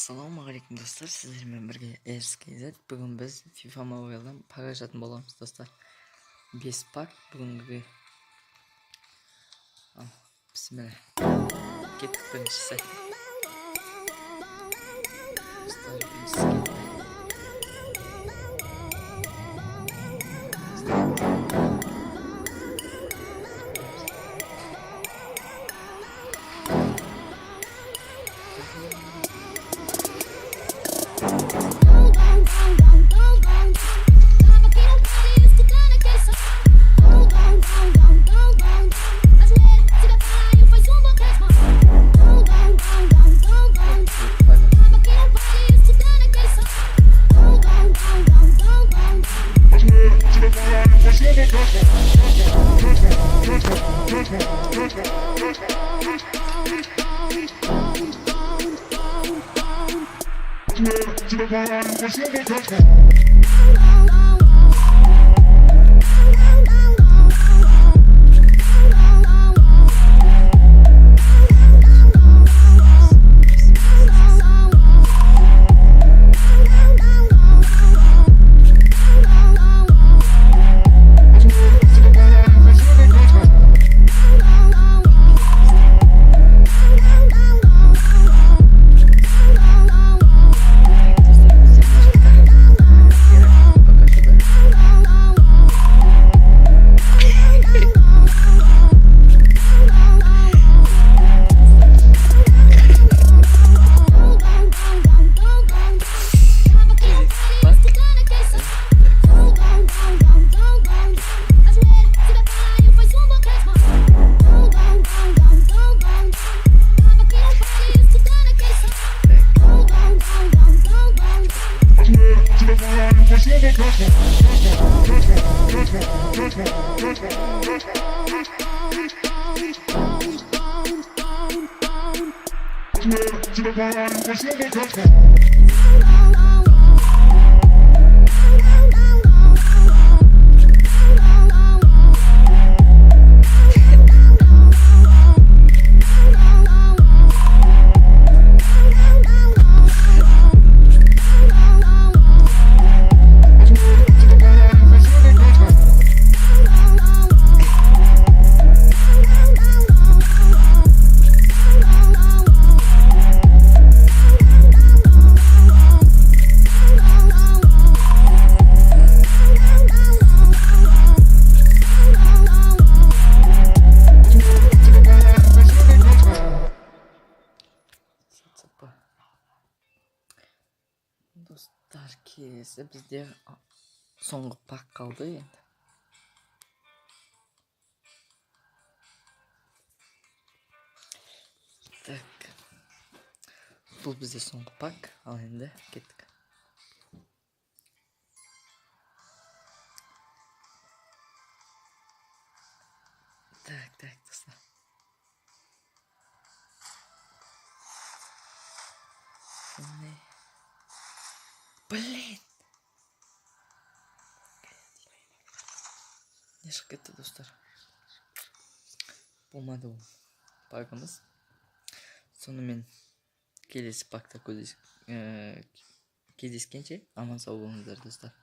Ассалаумағалейкум достар, сіздермен бірге ESKZ. Бүгін біз FIFA Mobile'дан пак ашатын боламыз достар. 5 пак бүгінгі. Бісміллә. Кеттік бірінші сайт. Достар, келесі бізде соңғы пак қалды енді. Так. Бұл бізде соңғы пак, ал енді кеттік. Так, достар. Блин! Не шығып кетті достар. Болмады ол пагымыз. Сонымен келесі пакта кездескенше аман сау болыңыздар достар.